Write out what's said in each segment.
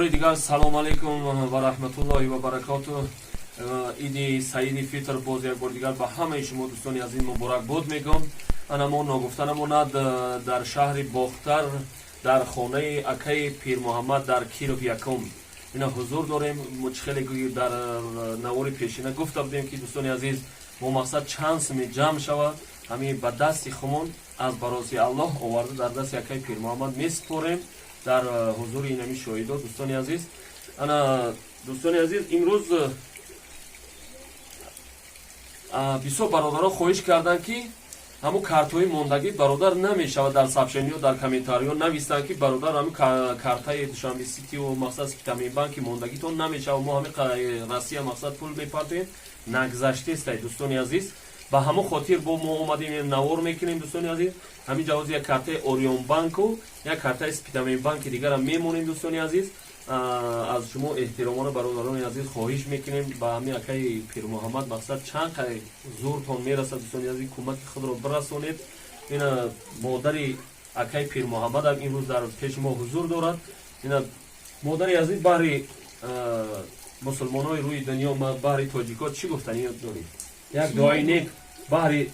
باری دیگر سلام علیکم و رحمت الله و برکاته. ایدی سعید فطر باز یک بار دیگر به همه شما دوستان عزیز مبارک باد میگم. انا ما نگفتنمون در شهر باختر در خانه اکای پیر محمد در کیروف یکم اینا حضور داریم. خیلی در نوار پیشینه گفته بودیم که دوستان عزیز ما مقصد چند سمی جمع شود همین به دست خمون از برای الله آورده در دست اکای پیر محمد میسپاریم در حضور اینمی شاهدا. دوستان عزیز انا دوستان عزیز امروز بسیار برادرها خواهش کردن که همو کارت‌های موندگی برادر نمیشود در سابشنی و در کامنتاریو نویسن که برادر همو کارتای دوشنبه سیتی و مقصد سپیتامی بانک موندگی تو نمیشه و ما همه راستی مقصد پول میپردیم نگذشته است. دوستان عزیز با همو خاطر با ما اومدیم نوار میکنیم. دوستان عزیز همین جواز یک کارت اوریون بانک و یک کارت سپیتامی بانک دیگر هم میمونیم. دوستان عزیز از شما احترامانه برادران عزیز خواهش میکنیم با همین اکای پیر محمد مقصد چند قدر زورتون میرسد دوستان عزیز کمک خود را برسونید. این مادری اکای پیر محمد هم امروز در پیش ما حضور دارد. این مادری عزیز باری مسلمان های روی دنیا باری تاجیکات چی گفتن دارید؟ یک دعای نیک باری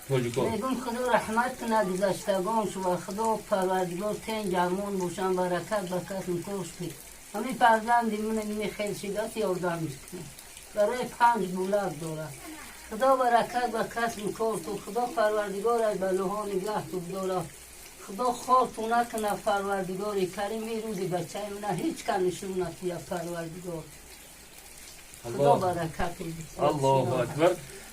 تاجیکات میگم خدا رحمت کنه گذشتگان شو خدا پروردگار تن جمعون باشن برکت برکت کوش بی همین فرزندی من این خیلی شدت یاردم میکنه برای 5 بولاد داره. خدا برکت برکت میکرد تو خدا پروردگار از بلوها نگه تو داره. خدا خواهتو نکنه پروردگاری کریم این روزی بچه من هیچ کنشون نتیه پروردگار. خدا برکت الله اکبر.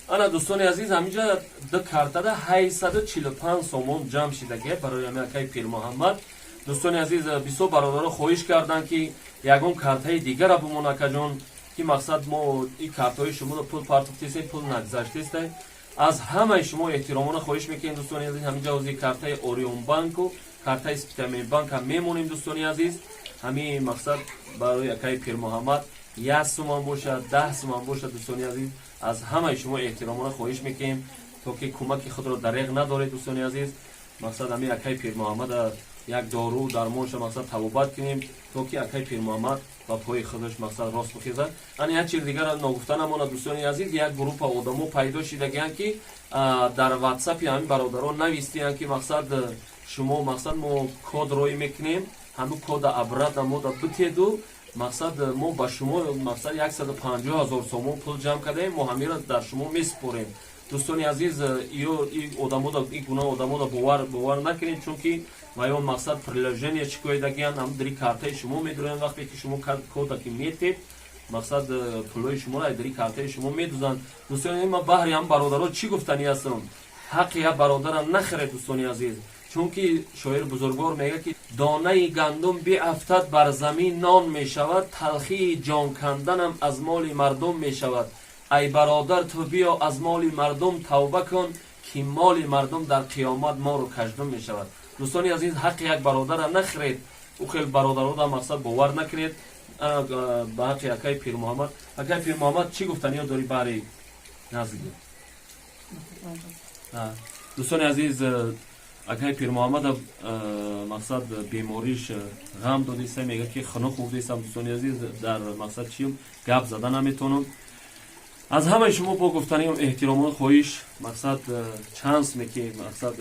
انا دوستان عزیز همینجا دو کارت ده 845 سومون جمع شدگی برای اکای پیر محمد. دوستان عزیز بسیار برادرها خواهش کردن که یگون کارت های دیگر را بمون اکا جان که مقصد ما این کارت های شما رو پول پارتوکتیسه پول نگذشته است. از همه شما احترامانه خواهش میکنیم دوستان عزیز همینجا از کارت های اوریون بانک و کارت های سپیتامی بانک هم میمونیم. دوستان عزیز همین مقصد برای اکای پیر محمد 1 سومان باشه 10 سومان باشه. دوستان عزیز از همه شما احترامانه خواهش میکنیم تا که کمک خود را دریغ ندارید. دوستان عزیز مقصد همین اکای پیر محمد یک دارو درمانش مقصد توبت کنیم تا که اکای پیر محمد با پای خودش مقصد راست بخیزد. ان یک چیز دیگر نگفتنمون دوستان عزیز یک گروه آدمو پیدا شدگیان که در واتساپ همین برادران نویستین که مقصد شما مقصد ما کد روی میکنیم همون کد ابرد ما بتیدو مقصد ما با شما مقصد 150,000 سومون پول جمع کردیم ما همین را در شما میسپاریم. دوستان عزیز این گناه آدمو را باور نکنید چون که ما مقصد پرلژن چیکویدگیان هم دری کارت شما میدونن وقتی که شما کد که میتید مقصد پولای شما را دری کارت شما میدوزن. دوستان ما بحری هم برادرها چی گفتنی هستم حقی ها برادرم نخره. دوستان عزیز چون که شاعر بزرگوار میگه که دانه گندم بی افتد بر زمین نان می شود تلخی جان کندنم از مال مردم می شود. ای برادر تو بیا از مال مردم توبه کن که مال مردم در قیامت ما رو کژدم می شود. دوستانی عزیز حق یک برادر را نخرید او خیلی برادرها را مقصد باور نکنید. به حق اکای پیر محمد اکای پیر محمد چی گفتنی داری برای نزدیک؟ دوستان عزیز اکای پیر محمد مقصد بیماریش غم دادیسته میگه که خنو خوب دیستم. دوستان عزیز در مقصد چیم گپ زدن نمیتونم. از همه شما با گفتنی احترام خواهش مقصد چانس میکی مقصد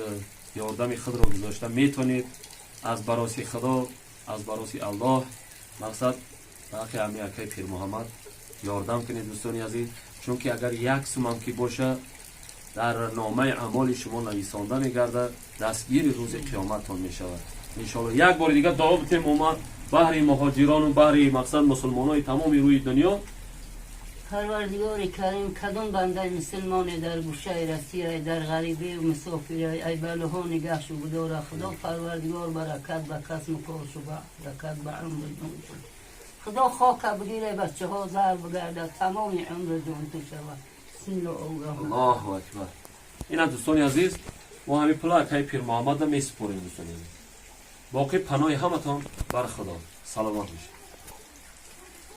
یاردم خود را گذاشته میتونید از براسی خدا از براسی الله مقصد باقی همه اکای پیر محمد یاردم کنید. دوستان عزیز چون که اگر 1 سوم که باشه در نامه اعمال شما نویسنده میگرده دستگیر روز قیامتتون میشود. ان شاء الله یک بار دیگه دعا بکنیم ما بحری مهاجران و بحری مقصد مسلمانای تمامی روی دنیا پروردگار کریم کدام بنده مسلمان در گوشه رسیه در غریبی و مسافری ای بلوها نگه شو بداره. خدا پروردگار برکت به کسم کار شو برکت به عمر جون شو. خدا خاک بگیره بچه ها زر بگرده تمام عمر جون تو شود. الله اکبر. این دوستان عزیز ما همین پلا اکای پیر محمد میسپاریم. دوستان عزیز باقی پناه همتون بر خدا. سلامت باشید.